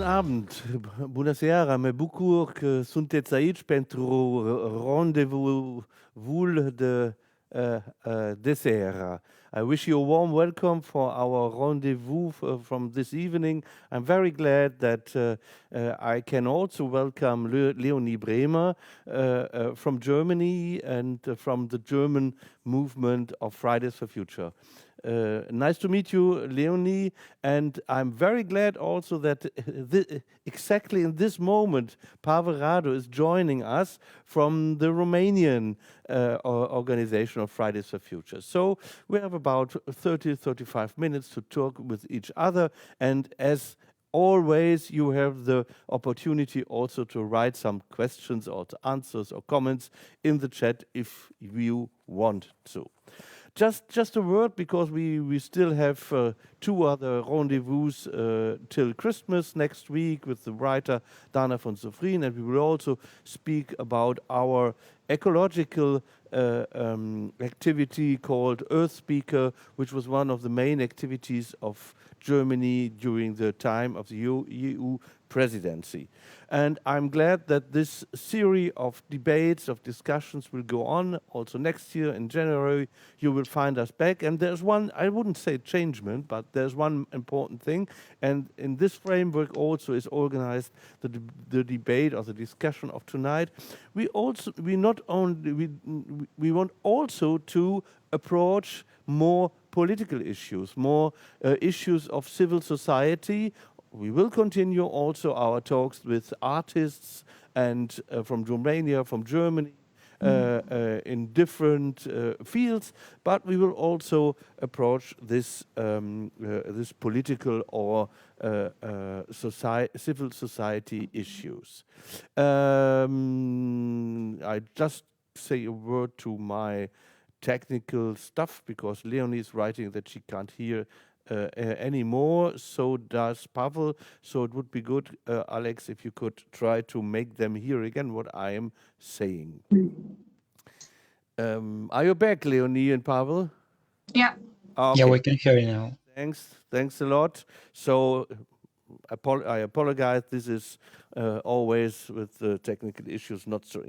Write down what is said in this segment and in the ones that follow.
Abend, bună seara, mă bucur că sunteți aici pentru rendezvous de seara. I wish you a warm welcome for our rendezvous from this evening. I'm very glad that I can also welcome Leonie Bremer from Germany and from the German movement of Fridays for Future. Nice to meet you, Leonie, and I'm very glad also that exactly in this moment, Pavel Radu is joining us from the Romanian organization of Fridays for Future. So we have about 30-35 minutes to talk with each other, and as always, you have the opportunity also to write some questions or answers or comments in the chat if you want to. Just a word, because we still have two other rendezvous till Christmas next week with the writer Dana von Sofrien, and we will also speak about our ecological activity called Earth Speaker, which was one of the main activities of Germany during the time of the EU presidency. And I'm glad that this series of debates, of discussions will go on also next year in January. You will find us back. And there's one, I wouldn't say changement, but there's one important thing. And in this framework also is organized the debate or the discussion of tonight. We want also to approach more political issues, more issues of civil society. We will continue also our talks with artists and from Romania, from Germany, in different fields, but we will also approach this this political or civil society issues. I just say a word to my technical stuff, because Leonie is writing that she can't hear anymore, so does Pavel. So it would be good, Alex, if you could try to make them hear again what I am saying. Are you back, Leonie and Pavel? Yeah. Okay. Yeah, we can hear you now. Thanks a lot. So I apologize. This is always with the technical issues not so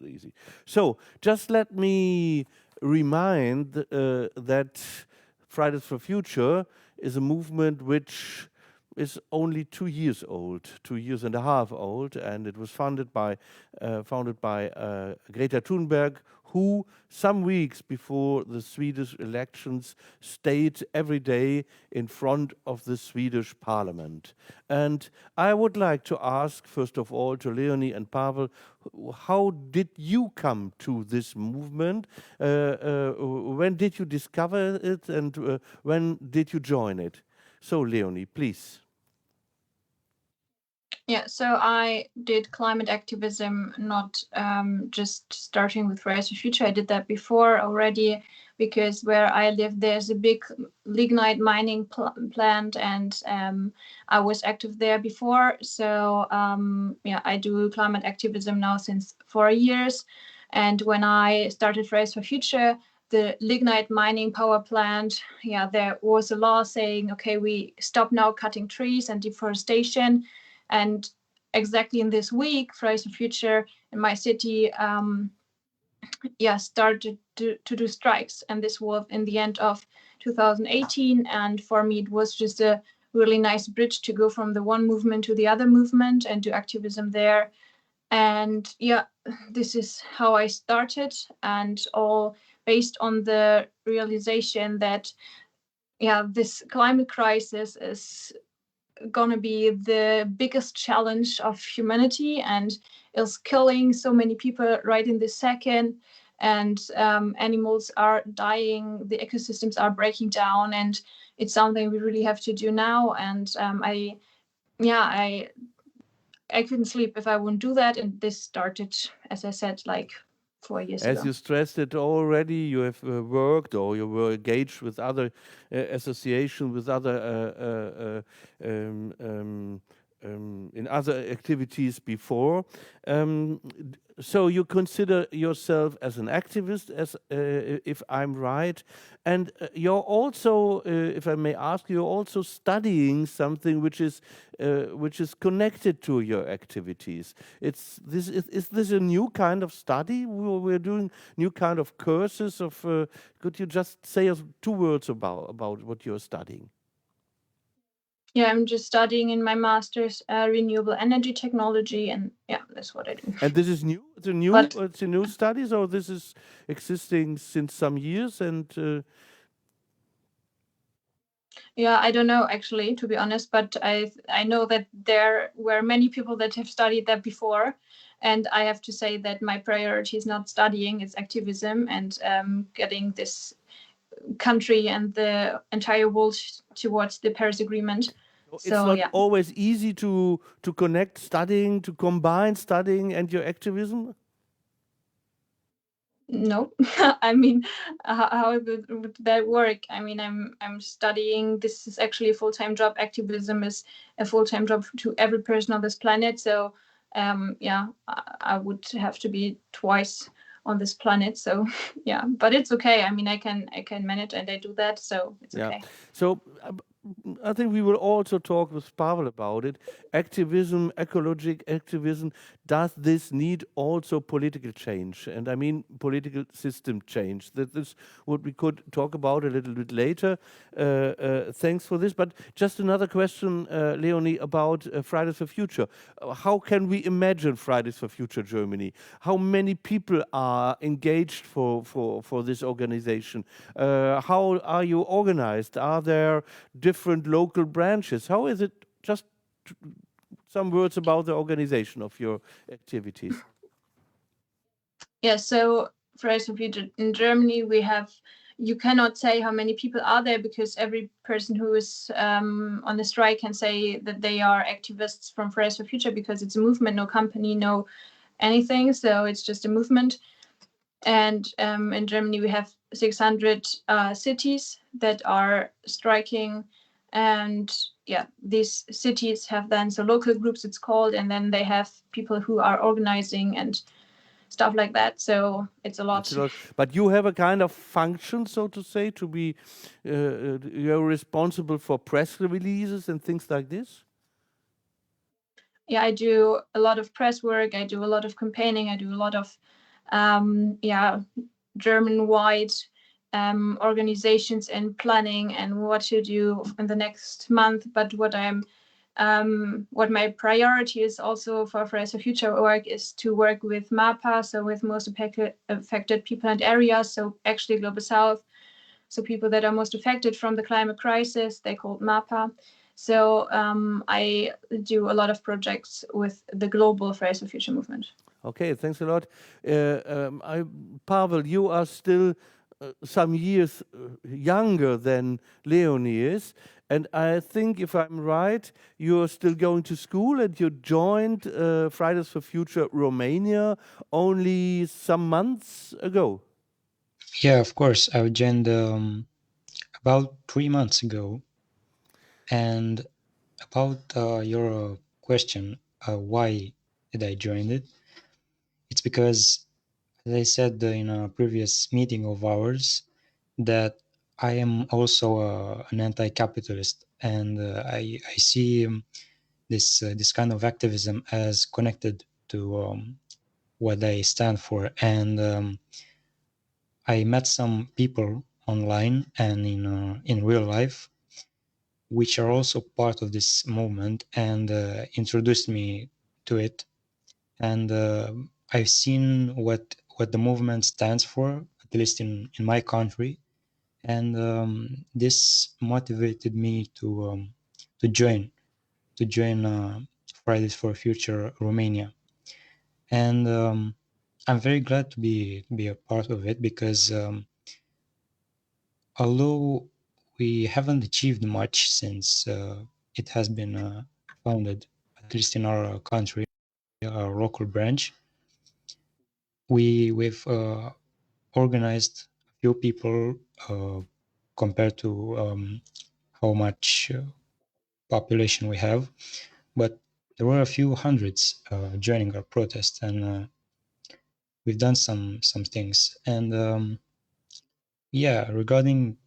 easy. So just let me remind that Fridays for Future is a movement which is only 2 years old, 2 years and a half old, and it was founded by Greta Thunberg, who some weeks before the Swedish elections stayed every day in front of the Swedish parliament. And I would like to ask, first of all, to Leonie and Pavel, how did you come to this movement? When did you discover it, and when did you join it? So, Leonie, please. Yeah, so I did climate activism, not just starting with Fridays for Future. I did that before already, because where I live, there's a big lignite mining plant, and I was active there before. So yeah, I do climate activism now since 4 years. And when I started Fridays for Future, the lignite mining power plant, yeah, there was a law saying, okay, we stop now cutting trees and deforestation. And exactly in this week, Fridays for Future in my city, started to do strikes. And this was in the end of 2018. And for me, it was just a really nice bridge to go from the one movement to the other movement and do activism there. And yeah, this is how I started, and all based on the realization that, yeah, this climate crisis is gonna be the biggest challenge of humanity, and is killing so many people right in this second. And animals are dying, the ecosystems are breaking down, and it's something we really have to do now. And I couldn't sleep if I wouldn't do that. And this started, as I said, like 4 years ago. As you stressed it already, you have worked or you were engaged with other associations, with other in other activities before. So you consider yourself as an activist, as if I'm right, and you're also, if I may ask, you're also studying something which is connected to your activities. Is this a new kind of study? We're doing new kind of courses. Could you just say us 2 words about what you're studying? Yeah, I'm just studying in my master's renewable energy technology, and yeah, that's what I do. And this is new? It's a new study, so this is existing since some years, and yeah, I don't know actually, to be honest, but I know that there were many people that have studied that before, and I have to say that my priority is not studying, it's activism and getting this country and the entire world towards the Paris Agreement. It's not always easy to connect studying, to combine studying and your activism? No, I mean, how would that work? I mean, I'm studying. This is actually a full-time job. Activism is a full-time job to every person on this planet. So, yeah, I would have to be twice on this planet. So, yeah, but it's okay. I mean, I can manage, and I do that. So it's okay. So I think we will also talk with Pavel about it. Activism, ecological activism, does this need also political change? And I mean political system change. That is what we could talk about a little bit later. Thanks for this. But just another question, Leonie, about Fridays for Future. How can we imagine Fridays for Future Germany? How many people are engaged for this organization? How are you organized? Are there different local branches? How is it? Just some words about the organization of your activities. Yeah, so Fridays for Future in Germany, you cannot say how many people are there because every person who is on the strike can say that they are activists from Fridays for Future because it's a movement, no company, no anything. So it's just a movement. And in Germany, we have 600 cities that are striking. And yeah, these cities have then, so local groups it's called, and then they have people who are organizing and stuff like that. So it's a lot. But you have a kind of function, so to say, to be, you're responsible for press releases and things like this? Yeah, I do a lot of press work. I do a lot of campaigning. I do a lot of, German-wide organizations and planning and what to do in the next month. But what my priority is also for Fridays for Future work is to work with MAPA, so with most affected people and areas, so actually Global South, so people that are most affected from the climate crisis, they called MAPA. So I do a lot of projects with the global Fridays for Future movement. Okay, thanks a lot. Pavel, you are still some years younger than Leonie is. And I think, if I'm right, you're still going to school and you joined Fridays for Future Romania only some months ago. Yeah, of course. I joined about 3 months ago. And about your question, why did I join it? It's because, as I said in a previous meeting of ours, that I am also an anti-capitalist, and I see this kind of activism as connected to what I stand for. And I met some people online and in real life, which are also part of this movement, and introduced me to it. And I've seen what the movement stands for, at least in my country, and this motivated me to join Fridays for Future Romania. And I'm very glad to be a part of it, because although we haven't achieved much since it has been founded, at least in our country, our local branch, we've organized a few people compared to how much population we have, but there were a few hundreds joining our protest, and we've done some things. And yeah, regarding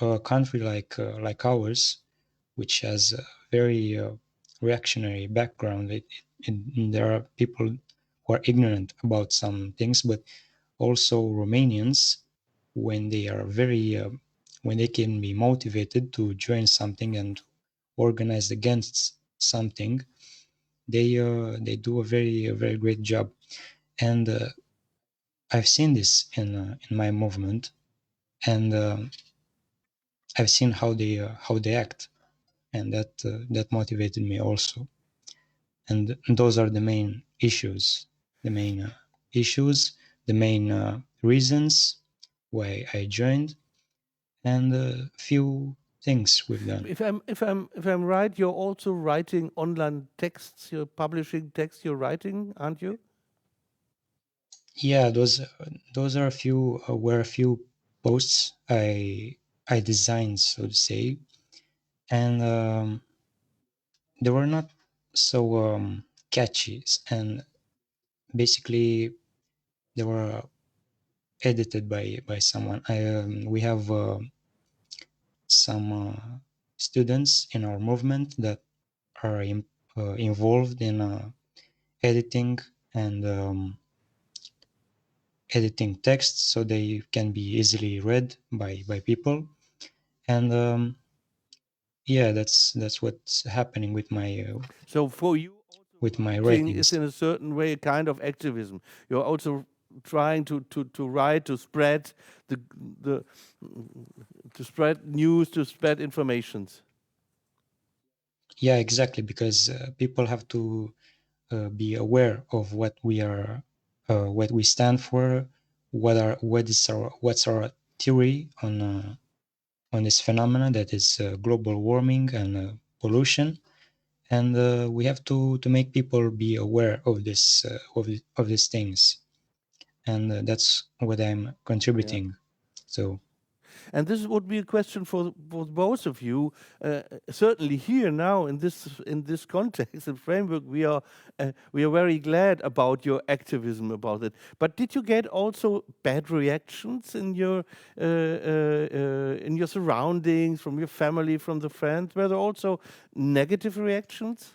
a country like ours, which has a very reactionary background, there are people who are ignorant about some things, but also Romanians, when they are when they can be motivated to join something and organize against something, they do a very great job. And I've seen this in my movement, and I've seen how they act, and that motivated me also. And those are the main issues, the main reasons why I joined, and a few things we've done. If I'm right, you're also writing online texts. You're publishing texts. You're writing, aren't you? Yeah, those are a few were a few posts I designed, so to say, and they were not so catchy, and basically they were edited by someone. We have some students in our movement that are involved in editing and editing texts so they can be easily read by people. And yeah, that's what's happening with my so for you, with my writing writings. is in a certain way a kind of activism. You're also trying to write, to spread to spread news, to spread informations. Yeah, exactly, because people have to be aware of what we are, what we stand for, what's our theory on this phenomenon that is global warming and pollution, and we have to make people be aware of this of these things, and that's what I'm contributing. Yeah. So. And this would be a question for both of you. Certainly here now in this context and framework, we are very glad about your activism about it. But did you get also bad reactions in your surroundings, from your family, from the friends? Were there also negative reactions?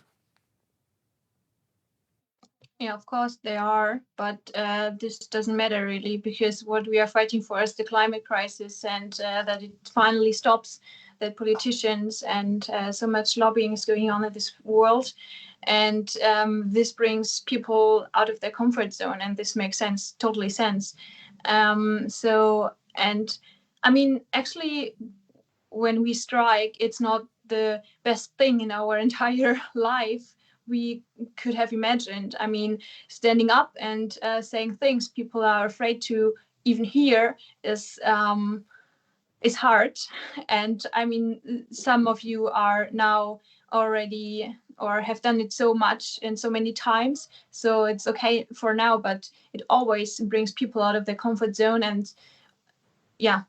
Yeah, of course they are, but this doesn't matter really, because what we are fighting for is the climate crisis, and that it finally stops, that politicians and so much lobbying is going on in this world, and this brings people out of their comfort zone, and this makes sense, totally sense. And I mean, actually, when we strike, it's not the best thing in our entire life we could have imagined. I mean, standing up and saying things people are afraid to even hear is hard. And I mean, some of you are now already or have done it so much and so many times, so it's okay for now, but it always brings people out of their comfort zone. And yeah,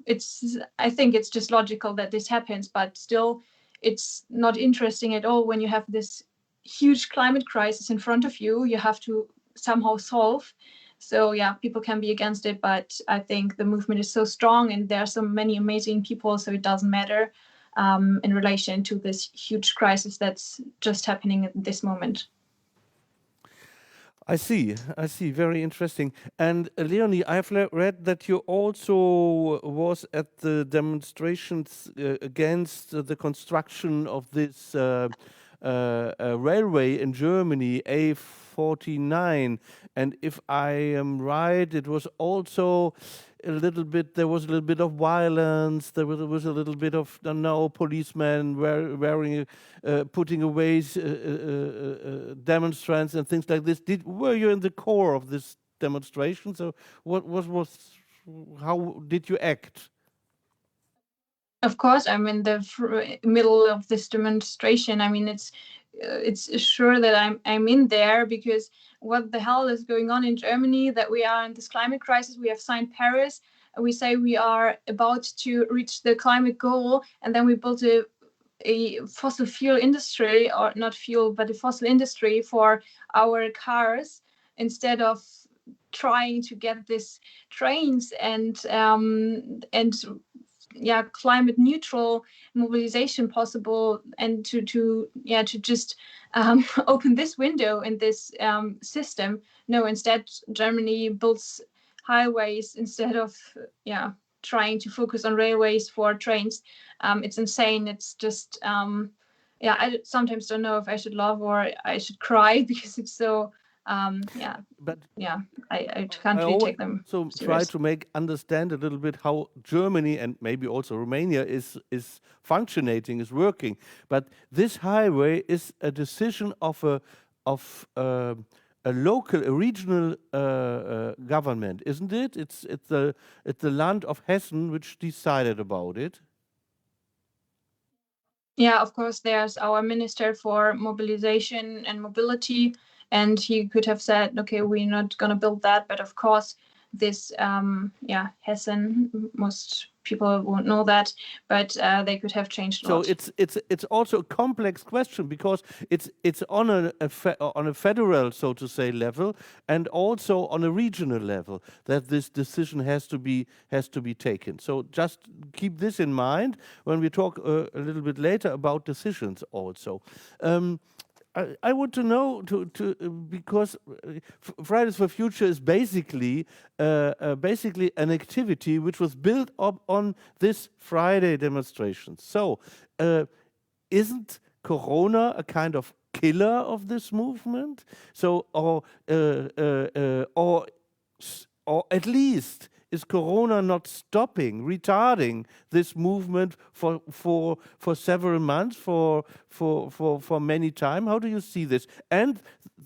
I think it's just logical that this happens, but still it's not interesting at all when you have this huge climate crisis in front of you have to somehow solve. So yeah, people can be against it, but I think the movement is so strong and there are so many amazing people, so it doesn't matter in relation to this huge crisis that's just happening at this moment. I see. Very interesting. And Leonie, I've read that you also was at the demonstrations against the construction of this railway in Germany, A49. And if I am right, it was also there was a little bit of violence. There was a little bit of, I don't know, policemen wearing, putting away demonstrants and things like this. Were you in the core of this demonstration? So how did you act? Of course, I'm in the middle of this demonstration. I mean, it's sure that I'm in there, because what the hell is going on in Germany, that we are in this climate crisis. We have signed Paris, and we say we are about to reach the climate goal, and then we built a a fossil fuel industry, or not fuel, but a fossil industry for our cars, instead of trying to get this trains and climate neutral mobilization possible, and to just open this window in this system. No, instead Germany builds highways instead of trying to focus on railways for trains. It's insane. It's just I sometimes don't know if I should laugh or I should cry, because it's so But I can't really take them so serious. try to understand a little bit how Germany and maybe also Romania is functioning, is working. But this highway is a decision of a regional government, isn't it? It's the land of Hessen which decided about it. Yeah, of course, there's our Minister for Mobilization and Mobility, and he could have said, okay, we're not going to build that. But of course, this, Hessen, most people won't know that, but they could have changed a lot. So it's also a complex question, because it's on a federal, so to say, level, and also on a regional level, that this decision has to be taken. So just keep this in mind when we talk a little bit later about decisions also. I want to know, because Fridays for Future is basically an activity which was built up on this Friday demonstration. So, isn't Corona a kind of killer of this movement? So, or at least, is Corona not retarding this movement for several months, for many time? How do you see this? And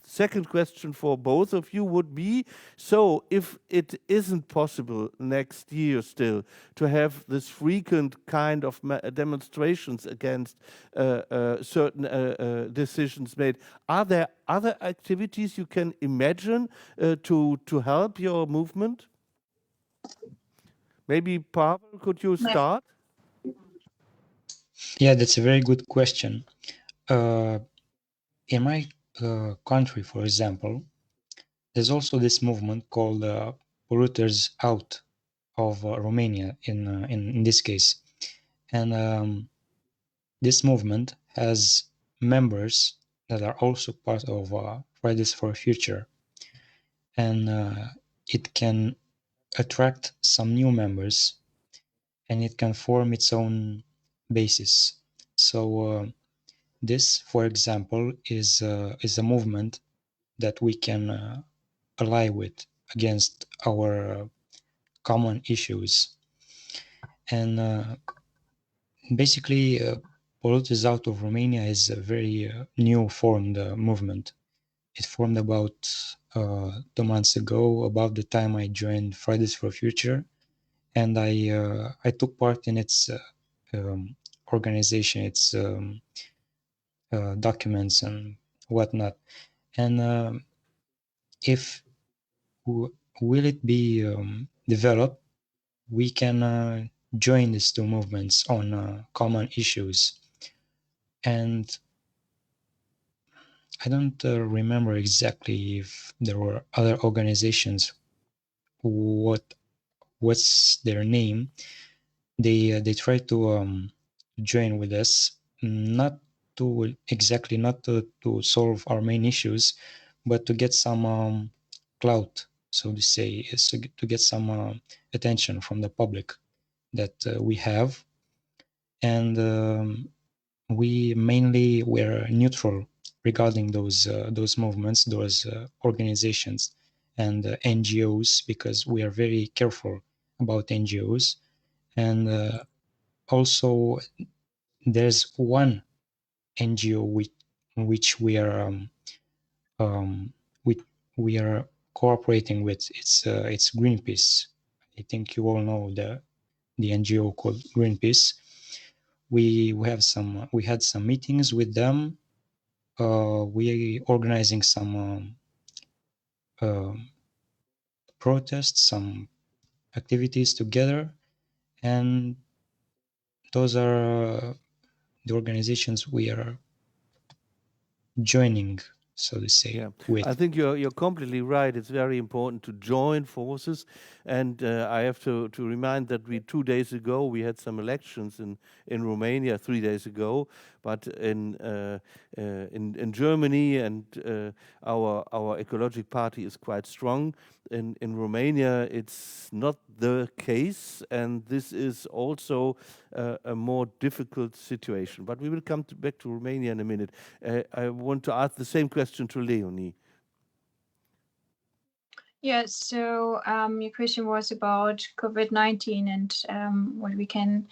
second question for both of you would be, so if it isn't possible next year still to have this frequent kind of demonstrations against certain decisions made, are there other activities you can imagine to help your movement? Maybe Pavel, could you start? Yeah, that's a very good question. In my country, for example, there's also this movement called Polluters Out of Romania, in this case. And this movement has members that are also part of Fridays for Future. And it can attract some new members, and it can form its own basis. So this, for example, is a movement that we can ally with against our common issues. And basically, Polluters Out of Romania is a very new formed movement. It formed about 2 months ago, about the time I joined Fridays for Future, and I took part in its organization, its documents and whatnot. And if will it be developed, we can join these two movements on common issues. And I don't remember exactly if there were other organizations. What's their name? They try to join with us, not to solve our main issues, but to get some clout, so to say, is to get some attention from the public that we have. And we mainly were neutral regarding those movements, those organizations and NGOs, because we are very careful about NGOs. And also, there's one NGO which we are we are cooperating with. It's Greenpeace. I think you all know the NGO called Greenpeace. We had some meetings with them. We organizing some protests, some activities together, and those are the organizations we are joining, so to say, with. I think you're completely right. It's very important to join forces, and I have to remind that 2 days ago we had some elections in Romania, 3 days ago, but in Germany, and our ecologic party is quite strong. In Romania, it's not the case, and this is also a more difficult situation. But we will come back to Romania in a minute. I want to ask the same question to Leonie. Yes, so your question was about COVID-19 and what we can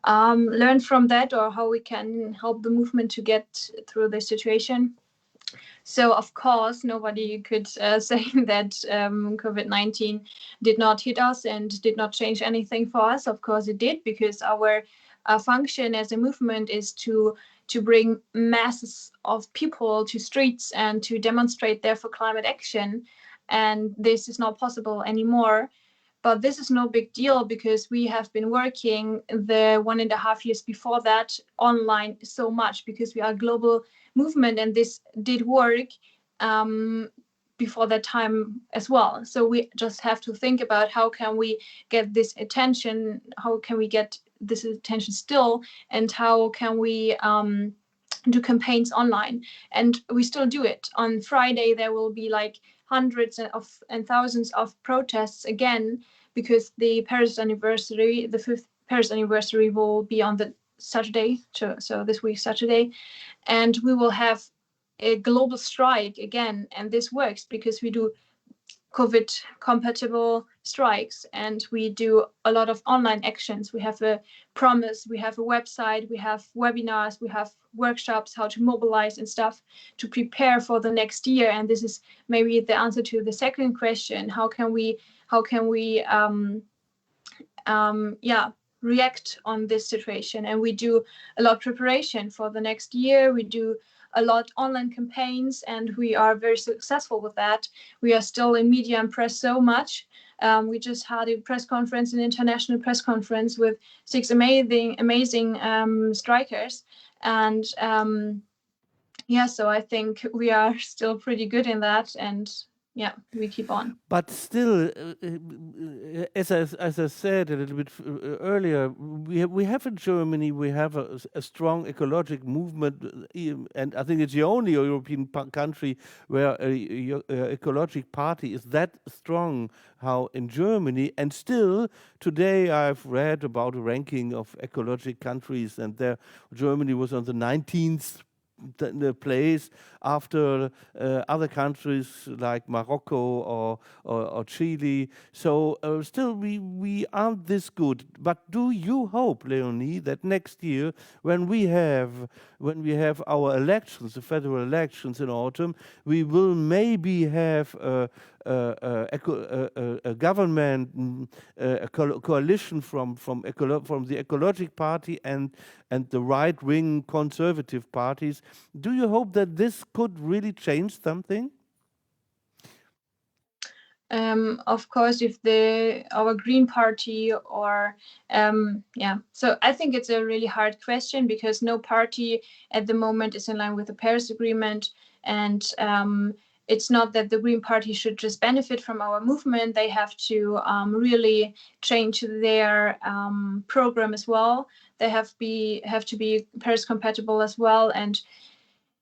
learn from that, or how we can help the movement to get through the situation. So, of course, nobody could say that COVID-19 did not hit us and did not change anything for us. Of course, it did, because our function as a movement is to bring masses of people to streets and to demonstrate there for climate action. And this is not possible anymore. But this is no big deal, because we have been working the 1.5 years before that online so much, because we are a global movement, and this did work before that time as well. So we just have to think about how can we get this attention, how can we get this attention still, and how can we do campaigns online. And we still do it. On Friday there will be like hundreds and thousands of protests again, because the Paris anniversary, the 5th Paris anniversary, will be on the Saturday, so this week Saturday, and we will have a global strike again. And this works because we do COVID compatible strikes, and we do a lot of online actions. We have a promise, we have a website, we have webinars, we have workshops, how to mobilize and stuff to prepare for the next year. And this is maybe the answer to the second question: how can we react on this situation? And we do a lot of preparation for the next year. We do a lot online campaigns, and we are very successful with that. We are still in media and press so much. We just had a press conference, an international press conference with 6 amazing strikers. And so I think we are still pretty good in that, and we keep on. But still, as I said a little bit earlier, we have in Germany, we have a strong ecologic movement, and I think it's the only European country where a ecologic party is that strong, how in Germany. And still today I've read about a ranking of ecologic countries, and Germany was on the 19th the place after other countries like Morocco or Chile. So still we aren't this good. But do you hope, Leonie, that next year, when we have our elections, the federal elections in autumn, we will maybe have a government, a coalition from the ecologic party and the right-wing conservative parties? Do you hope that this could really change something? Of course, if our Green Party or so I think it's a really hard question, because no party at the moment is in line with the Paris Agreement, and it's not that the Green Party should just benefit from our movement. They have to really change their program as well. They have to be Paris compatible as well. And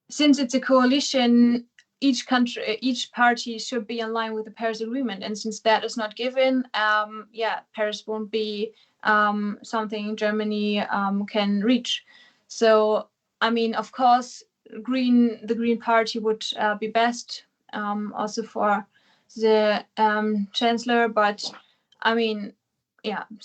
since it's a coalition, each party should be in line with the Paris Agreement. And since that is not given, Paris won't be something Germany can reach. So, I mean, of course, the Green Party would be best, also for the Chancellor. But I mean,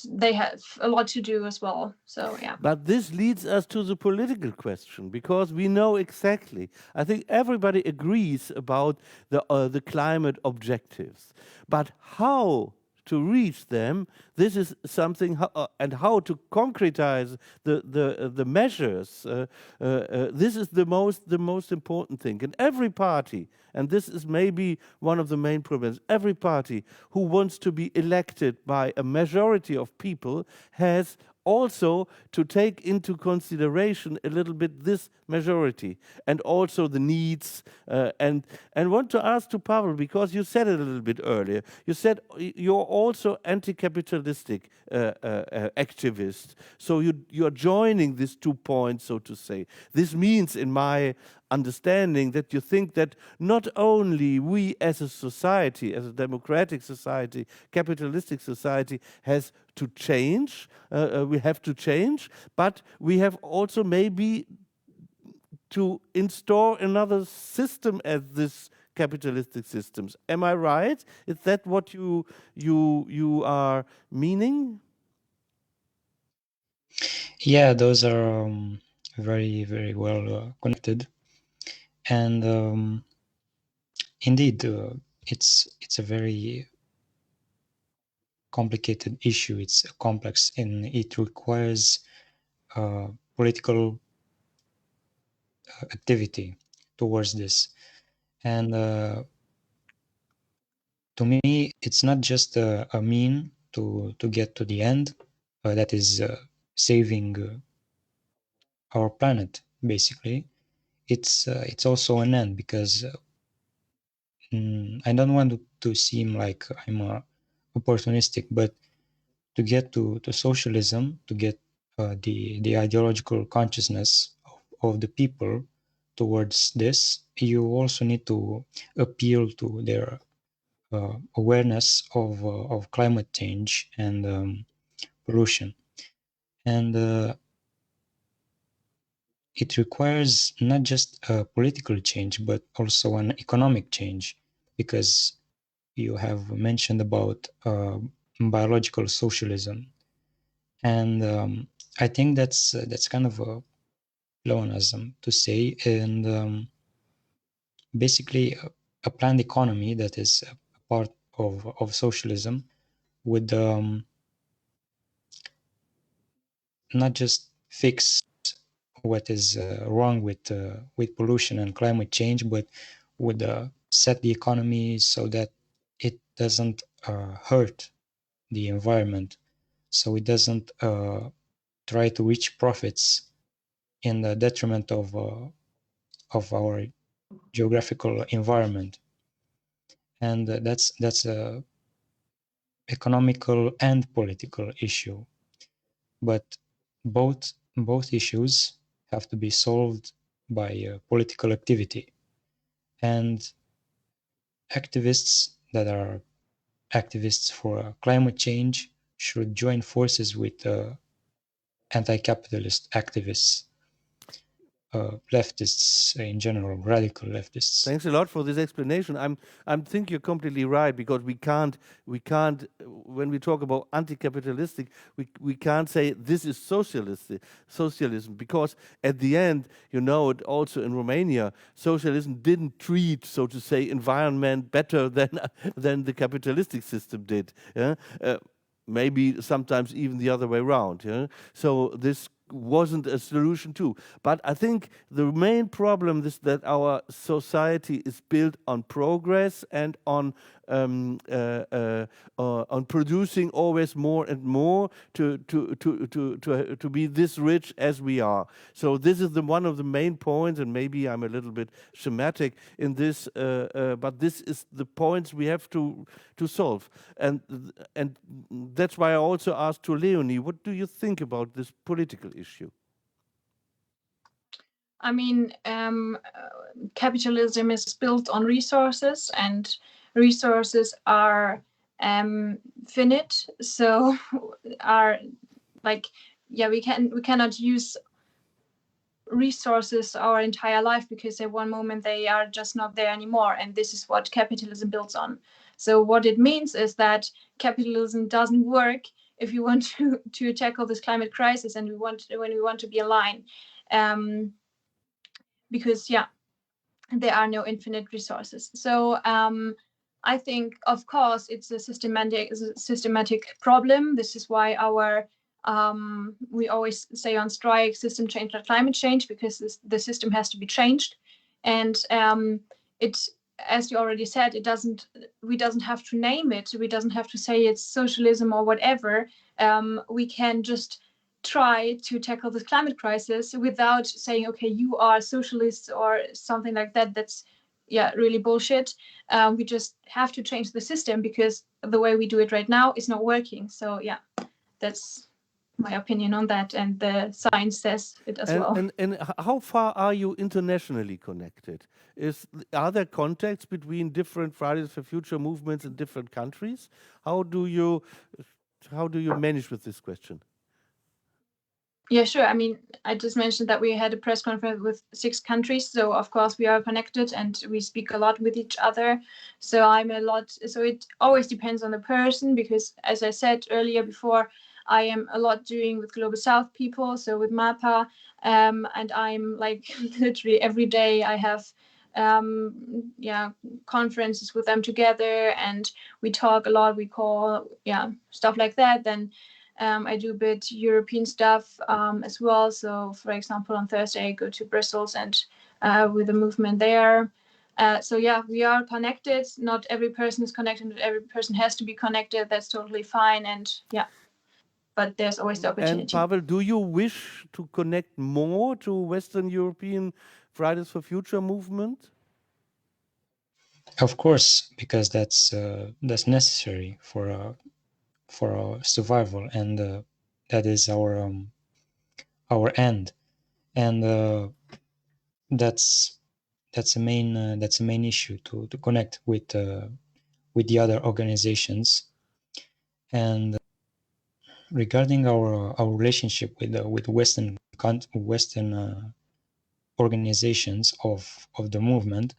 they have a lot to do as well. So, But this leads us to the political question, because we know exactly. I think everybody agrees about the climate objectives, but how to reach them, this is something, and how to concretize the measures. This is the most important thing. And every party, and this is maybe one of the main problems, every party who wants to be elected by a majority of people has also to take into consideration a little bit this majority and also the needs. And want to ask to Pavel, because you said it a little bit earlier, you said you're also anti-capitalistic activist. So you're joining these 2 points, so to say. This means, in my understanding, that you think that not only we as a society, as a democratic society, capitalistic society, has to change, we have to change, but we have also maybe to install another system as this capitalistic systems. Am I right? Is that what you are meaning? Yeah, those are very, very well connected. And indeed, it's a very complicated issue. It's complex, and it requires political activity towards this. And to me, it's not just a mean to get to the end, that is saving our planet, basically. It's also an end, because I don't want to seem like I'm opportunistic, but to get to socialism, to get the ideological consciousness of the people towards this, you also need to appeal to their awareness of climate change and pollution. And it requires not just a political change, but also an economic change, because you have mentioned about biological socialism. And I think that's kind of a pleonasm to say. And basically, a planned economy that is a part of socialism would not just fix what is wrong with pollution and climate change, but would set the economy so that it doesn't hurt the environment, so it doesn't try to reach profits in the detriment of our geographical environment. And that's a economical and political issue, but both issues have to be solved by political activity. And activists that are activists for climate change should join forces with anti-capitalist activists, leftists in general, radical leftists. Thanks a lot for this explanation. I think you're completely right, because we can't when we talk about anti-capitalistic, we can't say this is socialism, because at the end, you know, it also in Romania, socialism didn't treat, so to say, environment better than the capitalistic system did. Yeah? Maybe sometimes even the other way around. Yeah? So this wasn't a solution too. But I think the main problem is that our society is built on progress and on producing always more and more to be this rich as we are. So this is one of the main points, and maybe I'm a little bit schematic in this, but this is the points we have to solve. And that's why I also asked to Leonie, what do you think about this political issue? I mean, capitalism is built on resources, and resources are finite. So we cannot use resources our entire life, because at one moment they are just not there anymore, and this is what capitalism builds on. So what it means is that capitalism doesn't work if you want to tackle this climate crisis, and when we want to be aligned. Because there are no infinite resources. So I think, of course, it's a systematic problem. This is why we always say on strike, system change, not climate change, because the system has to be changed. And it, as you already said, we doesn't have to name it. We doesn't have to say it's socialism or whatever. We can just try to tackle this climate crisis without saying, okay, you are socialists or something like that. That's really bullshit. We just have to change the system because the way we do it right now is not working. So that's my opinion on that, and the science says it as well. And how far are you internationally connected? Are there contacts between different Fridays for Future movements in different countries? How do you manage with this question? Yeah, sure. I mean, I just mentioned that we had a press conference with 6 countries, so of course we are connected and we speak a lot with each other. So it always depends on the person, because as I said earlier before, I am a lot doing with Global South people, so with MAPA, and I'm like literally every day I have conferences with them together, and we talk a lot, we call, stuff like that. Then I do a bit European stuff as well. So, for example, on Thursday, I go to Brussels and with the movement there. We are connected. Not every person is connected. Not every person has to be connected. That's totally fine. And but there's always the opportunity. And Pavel, do you wish to connect more to Western European Fridays for Future movement? Of course, because that's necessary for our survival, and that is our end, and that's a main issue to connect with the other organizations. And regarding our relationship with Western organizations of the movement,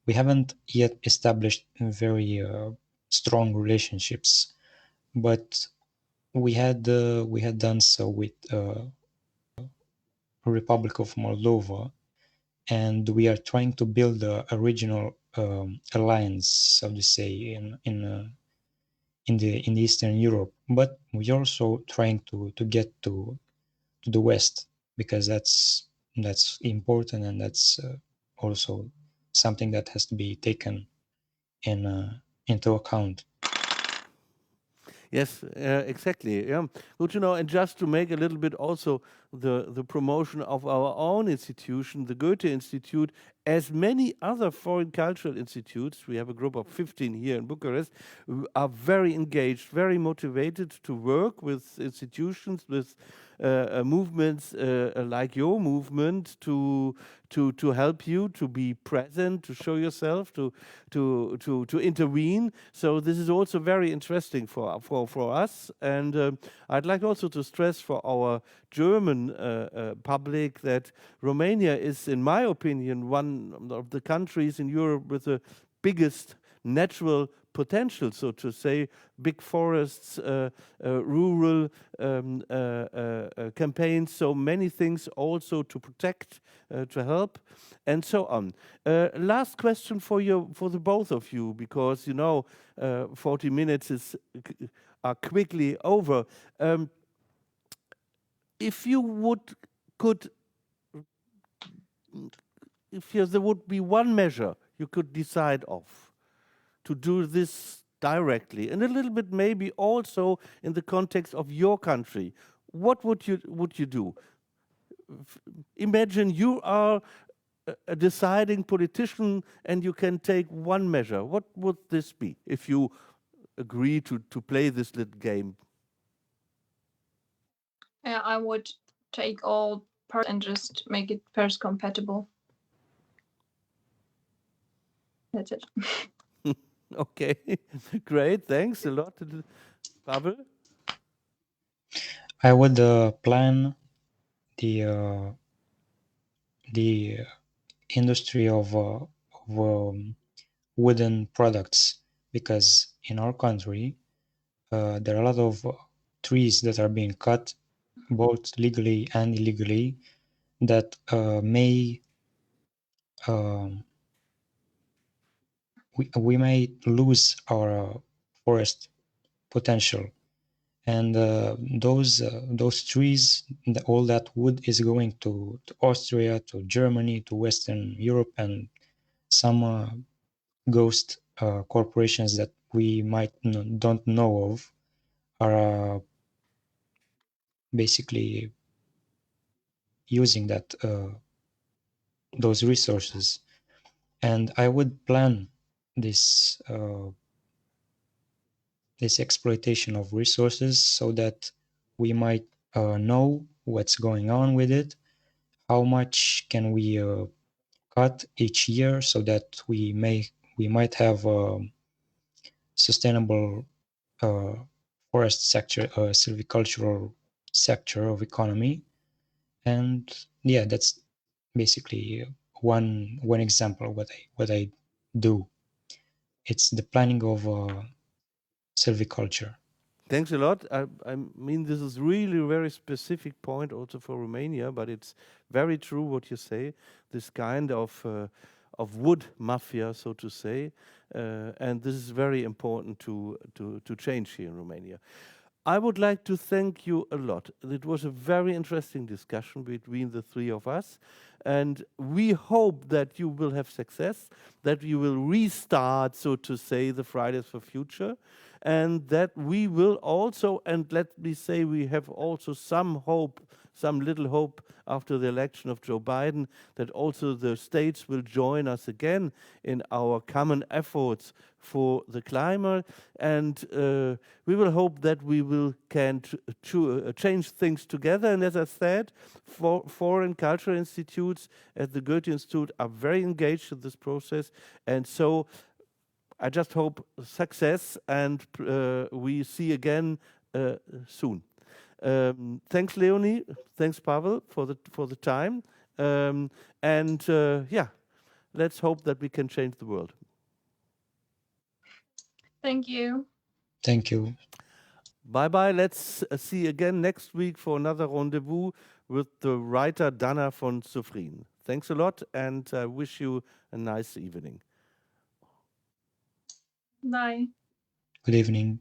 we haven't yet established very strong relationships, but we had done so with Republic of Moldova, and we are trying to build a regional alliance, so to say, in the Eastern Europe. But we're also trying to get to the West, because that's important, and that's also something that has to be taken into account. Yes, exactly. Yeah, good to know. And just to make a little bit also the promotion of our own institution, the Goethe-Institut, as many other foreign cultural institutes, we have a group of 15 here in Bucharest, are very engaged, very motivated to work with institutions, with movements like your movement, to help you to be present, to show yourself, to intervene. So this is also very interesting for us. And I'd like also to stress for our German public that Romania is, in my opinion, one of the countries in Europe with the biggest natural potential, so to say, big forests, rural campaigns, so many things also to protect, to help, and so on. Last question for the both of you, because 40 minutes are quickly over. If there would be one measure you could decide of to do this directly, and a little bit maybe also in the context of your country, what would you do? Imagine you are a deciding politician and you can take one measure. What would this be if you agree to play this little game? I would take all parts and just make it Paris compatible. That's it. Okay, great. Thanks a lot, Pavel. I would plan the industry of wooden products, because in our country there are a lot of trees that are being cut, both legally and illegally, that we may lose our forest potential, and those trees, all that wood is going to Austria, to Germany, to Western Europe, and some ghost corporations that we might don't know of are basically using that those resources. And I would plan this this exploitation of resources so that we might know what's going on with it, how much can we cut each year so that we might have a sustainable forest sector, silvicultural sector of economy. And yeah, that's basically one example of what I do. It's the planning of silviculture. Thanks a lot. I mean, this is really a very specific point also for Romania, but it's very true what you say. This kind of wood mafia, so to say, and this is very important to change here in Romania. I would like to thank you a lot. It was a very interesting discussion between the three of us, and we hope that you will have success, that you will restart, so to say, the Fridays for Future, and that we will also, and let me say we have also some hope, some little hope after the election of Joe Biden, that also the states will join us again in our common efforts for the climate, and we will hope that we will change things together. And as I said, foreign cultural institutes at the Goethe-Institut are very engaged in this process, and so I just hope success, and we see again soon. Thanks, Leonie. Thanks, Pavel, for the time. Yeah, let's hope that we can change the world. Thank you. Thank you. Bye-bye. Let's see again next week for another rendezvous with the writer Dana von Soufrien. Thanks a lot, and I wish you a nice evening. Bye. Good evening.